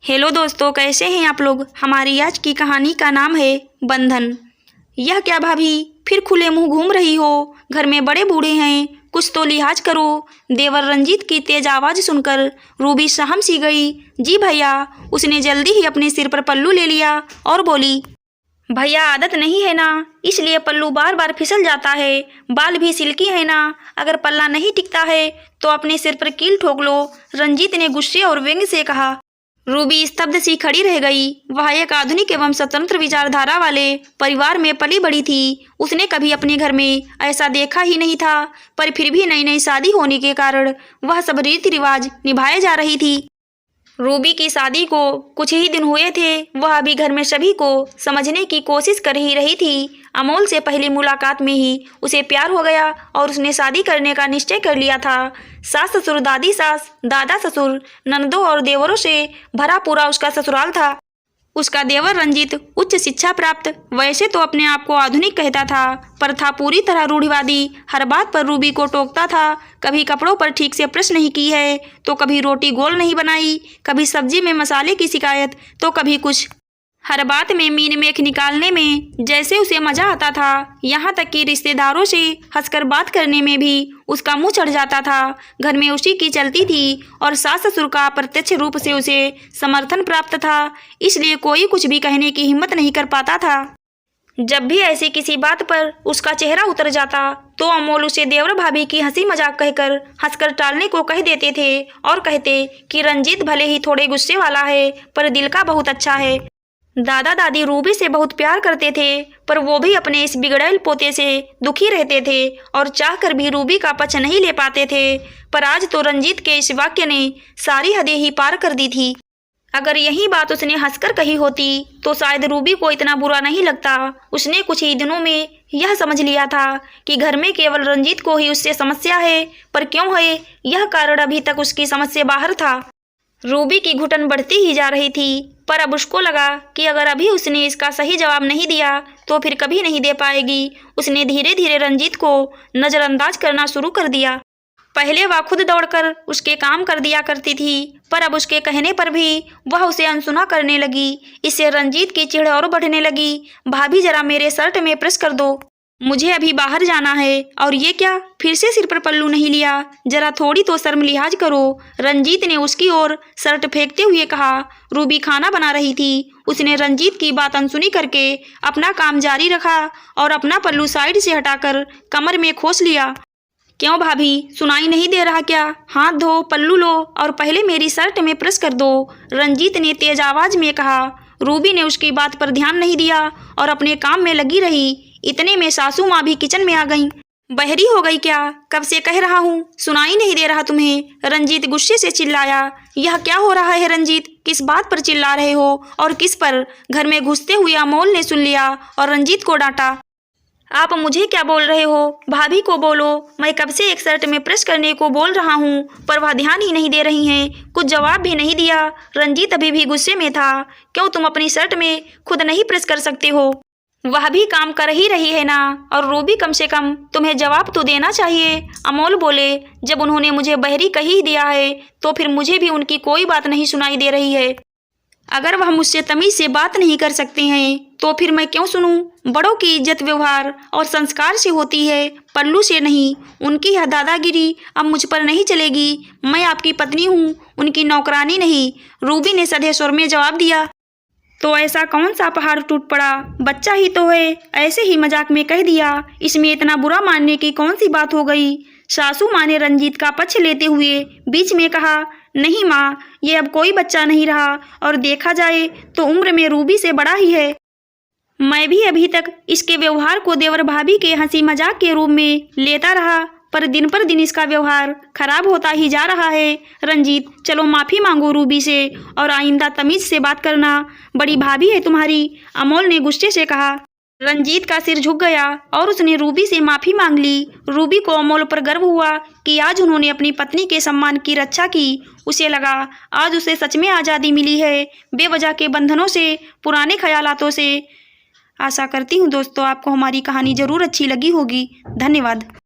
Hello दोस्तों, कैसे हैं आप लोग। हमारी आज की कहानी का नाम है बंधन। यह क्या भाभी, फिर खुले मुंह घूम रही हो। घर में बड़े बूढ़े हैं, कुछ तो लिहाज करो। देवर रंजीत की तेज आवाज़ सुनकर रूबी सहम सी गई। जी भैया। उसने जल्दी ही अपने सिर पर पल्लू ले लिया और बोली, भैया आदत नहीं है ना, इसलिए पल्लू बार बार फिसल जाता है। बाल भी सिल्की है ना, अगर पल्ला नहीं टिकता है तो अपने सिर पर कील ठोक लो। रंजीत ने गुस्से और व्यंग से कहा। रूबी स्तब्ध सी खड़ी रह गई। वह एक आधुनिक एवं स्वतंत्र विचारधारा वाले परिवार में पली बड़ी थी। उसने कभी अपने घर में ऐसा देखा ही नहीं था, पर फिर भी नई नई शादी होने के कारण वह सब रीति रिवाज निभाए जा रही थी। रूबी की शादी को कुछ ही दिन हुए थे। वह अभी घर में सभी को समझने की कोशिश कर ही रही थी। अमोल से पहली मुलाकात में ही उसे प्यार हो गया और उसने शादी करने का निश्चय कर लिया था। सास ससुर, दादी सास, दादा ससुर, ननदों और देवरों से भरा पूरा उसका ससुराल था। उसका देवर रंजीत उच्च शिक्षा प्राप्त, वैसे तो अपने आप को आधुनिक कहता था, पर था पूरी तरह रूढ़िवादी। हर बात पर रूबी को टोकता था। कभी कपड़ों पर ठीक से प्रेस नहीं की है, तो कभी रोटी गोल नहीं बनाई, कभी सब्जी में मसाले की शिकायत, तो कभी कुछ। हर बात में मीन मेख निकालने में जैसे उसे मजा आता था। यहाँ तक कि रिश्तेदारों से हंसकर बात करने में भी उसका मुंह चढ़ जाता था। घर में उसी की चलती थी और सास ससुर का प्रत्यक्ष रूप से उसे समर्थन प्राप्त था, इसलिए कोई कुछ भी कहने की हिम्मत नहीं कर पाता था। जब भी ऐसी किसी बात पर उसका चेहरा उतर जाता तो अमोल उसे देवर भाभी की हंसी मजाक कहकर हंसकर टालने को कह देते थे और कहते कि रंजीत भले ही थोड़े गुस्से वाला है, पर दिल का बहुत अच्छा है। दादा दादी रूबी से बहुत प्यार करते थे, पर वो भी अपने इस बिगड़ैल पोते से दुखी रहते थे और चाहकर भी रूबी का पक्ष नहीं ले पाते थे। पर आज तो रंजीत के इस वाक्य ने सारी हदें ही पार कर दी थी। अगर यही बात उसने हंसकर कही होती तो शायद रूबी को इतना बुरा नहीं लगता। उसने कुछ ही दिनों में यह समझ लिया था कि घर में केवल रंजीत को ही उससे समस्या है, पर क्यों है यह कारण अभी तक उसकी समझ से बाहर था। रूबी की घुटन बढ़ती ही जा रही थी, पर अब उसको लगा कि अगर अभी उसने इसका सही जवाब नहीं दिया तो फिर कभी नहीं दे पाएगी। उसने धीरे धीरे रंजीत को नज़रअंदाज करना शुरू कर दिया। पहले वह खुद दौड़कर उसके काम कर दिया करती थी, पर अब उसके कहने पर भी वह उसे अनसुना करने लगी। इससे रंजीत की चिढ़ और बढ़ने लगी। भाभी जरा मेरे शर्ट में प्रेस कर दो, मुझे अभी बाहर जाना है। और ये क्या, फिर से सिर पर पल्लू नहीं लिया, जरा थोड़ी तो शर्म लिहाज करो। रंजीत ने उसकी ओर शर्ट फेंकते हुए कहा। रूबी खाना बना रही थी। उसने रंजीत की बात अनसुनी करके अपना काम जारी रखा और अपना पल्लू साइड से हटाकर कमर में खोस लिया। क्यों भाभी, सुनाई नहीं दे रहा क्या? हाथ धो, पल्लू लो और पहले मेरी शर्ट में प्रेस कर दो, रंजीत ने तेज आवाज में कहा। रूबी ने उसकी बात पर ध्यान नहीं दिया और अपने काम में लगी रही। इतने में सासू माँ भी किचन में आ गईं। बहरी हो गई क्या? कब से कह रहा हूँ, सुनाई नहीं दे रहा तुम्हें? रंजीत गुस्से से चिल्लाया। यह क्या हो रहा है रंजीत, किस बात पर चिल्ला रहे हो और किस पर? घर में घुसते हुए अमोल ने सुन लिया और रंजीत को डांटा। आप मुझे क्या बोल रहे हो? भाभी को बोलो। मैं कब से एक शर्ट में प्रेस करने को बोल रहा हूँ, पर वह ध्यान ही नहीं दे रही हैं। कुछ जवाब भी नहीं दिया। रंजीत अभी भी गुस्से में था। क्यों तुम अपनी शर्ट में खुद नहीं प्रेस कर सकते हो? वह भी काम कर ही रही है ना। और रूबी, कम से कम तुम्हें जवाब तो देना चाहिए। अमोल बोले। जब उन्होंने मुझे बहरी कह ही दिया है तो फिर मुझे भी उनकी कोई बात नहीं सुनाई दे रही है। अगर वह मुझसे तमीज से बात नहीं कर सकते हैं तो फिर मैं क्यों सुनूं? बड़ों की इज्जत व्यवहार और संस्कार से होती है, पल्लू से नहीं। उनकी यह दादागिरी अब मुझ पर नहीं चलेगी। मैं आपकी पत्नी हूँ, उनकी नौकरानी नहीं, रूबी ने सधे स्वर में जवाब दिया। तो ऐसा कौन सा पहाड़ टूट पड़ा? बच्चा ही तो है, ऐसे ही मजाक में कह दिया। इसमें इतना बुरा मानने की कौन सी बात हो गई? सासू माँ ने रंजीत का पक्ष लेते हुए बीच में कहा। नहीं माँ, ये अब कोई बच्चा नहीं रहा और देखा जाए तो उम्र में रूबी से बड़ा ही है। मैं भी अभी तक इसके व्यवहार को देवर भाभी के हंसी मजाक के रूप में लेता रहा, पर दिन पर दिन इसका व्यवहार खराब होता ही जा रहा है। रंजीत, चलो माफ़ी मांगो रूबी से और आइंदा तमीज से बात करना। बड़ी भाभी है तुम्हारी, अमोल ने गुस्से से कहा। रंजीत का सिर झुक गया और उसने रूबी से माफ़ी मांग ली। रूबी को अमोल पर गर्व हुआ कि आज उन्होंने अपनी पत्नी के सम्मान की रक्षा की। उसे लगा आज उसे सच में आज़ादी मिली है, बेवजह के बंधनों से, पुराने ख्यालातों से। आशा करती हूँ दोस्तों आपको हमारी कहानी ज़रूर अच्छी लगी होगी। धन्यवाद।